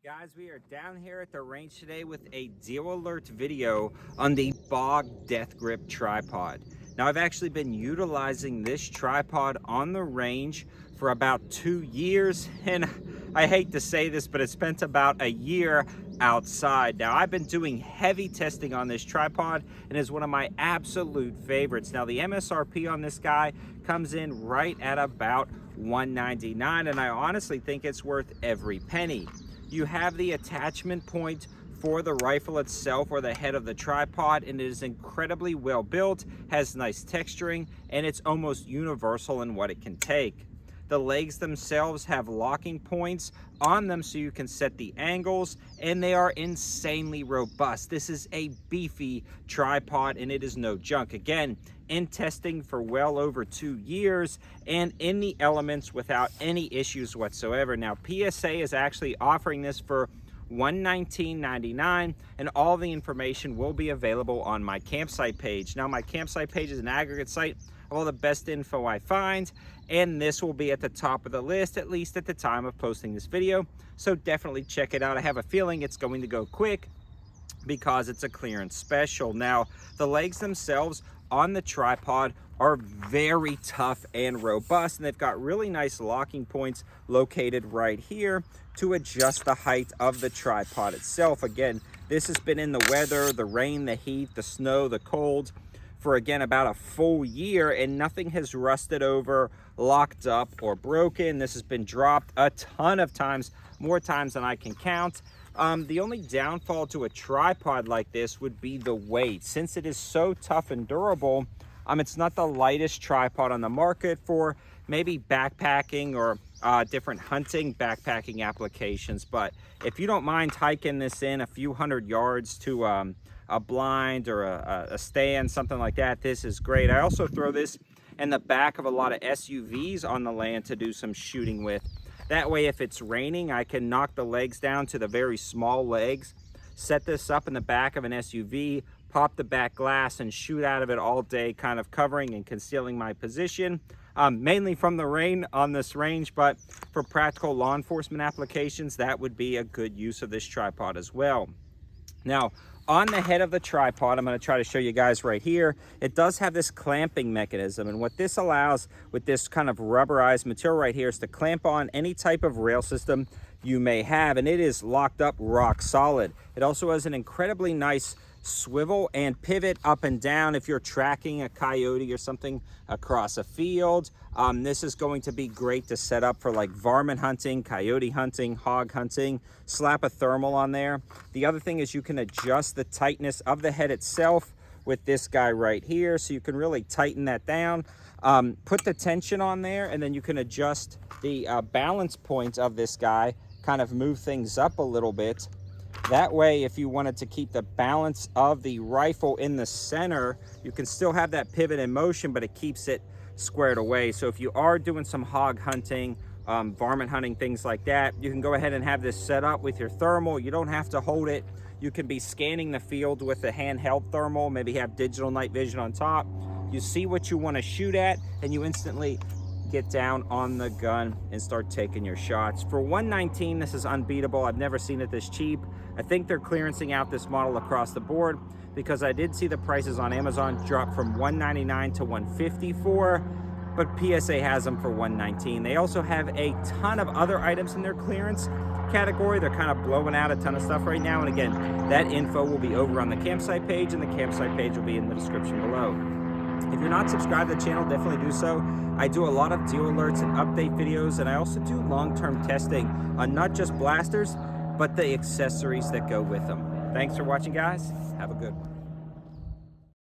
Guys, we are down here at the range today with a deal alert video on the BOG Death Grip tripod. Now, I've actually been utilizing this tripod on the range for about 2 years, and I hate to say this, but it spent about a year outside. Now, I've been doing heavy testing on this tripod and is one of my absolute favorites. Now, the MSRP on this guy comes in right at about $199, and I honestly think it's worth every penny. You have the attachment point for the rifle itself or the head of the tripod, and it is incredibly well built, has nice texturing, and it's almost universal in what it can take. The legs themselves have locking points on them so you can set the angles, and they are insanely robust. This is a beefy tripod and it is no junk. Again, in testing for well over 2 years and in the elements without any issues whatsoever. Now, PSA is actually offering this for $119.99, and all the information will be available on my campsite page. Now, my campsite page is an aggregate site of all the best info I find, and this will be at the top of the list, at least at the time of posting this video. So definitely check it out. I have a feeling it's going to go quick because it's a clearance special. Now, the legs themselves on the tripod are very tough and robust, and they've got really nice locking points located right here to adjust the height of the tripod itself. Again, this has been in the weather, the rain, the heat, the snow, the cold for again about a full year, and nothing has rusted over, locked up, or broken. This has been dropped a ton of times, more times than I can count. The only downfall to a tripod like this would be the weight. Since it is so tough and durable, it's not the lightest tripod on the market for maybe backpacking or different hunting backpacking applications. But if you don't mind hiking this in a few hundred yards to a blind or a stand, something like that, this is great. I also throw this in the back of a lot of SUVs on the land to do some shooting with. That way, if it's raining, I can knock the legs down to the very small legs, set this up in the back of an SUV, pop the back glass, and shoot out of it all day, kind of covering and concealing my position, mainly from the rain on this range. But for practical law enforcement applications, that would be a good use of this tripod as well. Now, on the head of the tripod, I'm going to try to show you guys right here, it does have this clamping mechanism, and what this allows with this kind of rubberized material right here is to clamp on any type of rail system you may have, and it is locked up rock solid. It also has an incredibly nice swivel and pivot up and down if you're tracking a coyote or something across a field. This is going to be great to set up for like varmint hunting, coyote hunting, hog hunting. Slap a thermal on there. The other thing is you can adjust the tightness of the head itself with this guy right here, so you can really tighten that down. Put the tension on there, and then you can adjust the balance point of this guy, kind of move things up a little bit. That way, if you wanted to keep the balance of the rifle in the center, you can still have that pivot in motion, but it keeps it squared away. So if you are doing some hog hunting, varmint hunting, things like that, you can go ahead and have this set up with your thermal. You don't have to hold it. You can be scanning the field with a handheld thermal, maybe have digital night vision on top. You see what you want to shoot at, and you instantly get down on the gun and start taking your shots. For $119, this is unbeatable. I've never seen it this cheap. I think they're clearancing out this model across the board because I did see the prices on Amazon drop from $199 to $154, but PSA has them for $119. They also have a ton of other items in their clearance category. They're kind of blowing out a ton of stuff right now, and again, that info will be over on the campsite page, and the campsite page will be in the description below. If you're not subscribed to the channel, definitely do so. I do a lot of deal alerts and update videos, and I also do long-term testing on not just blasters, but the accessories that go with them. Thanks for watching, guys. Have a good one.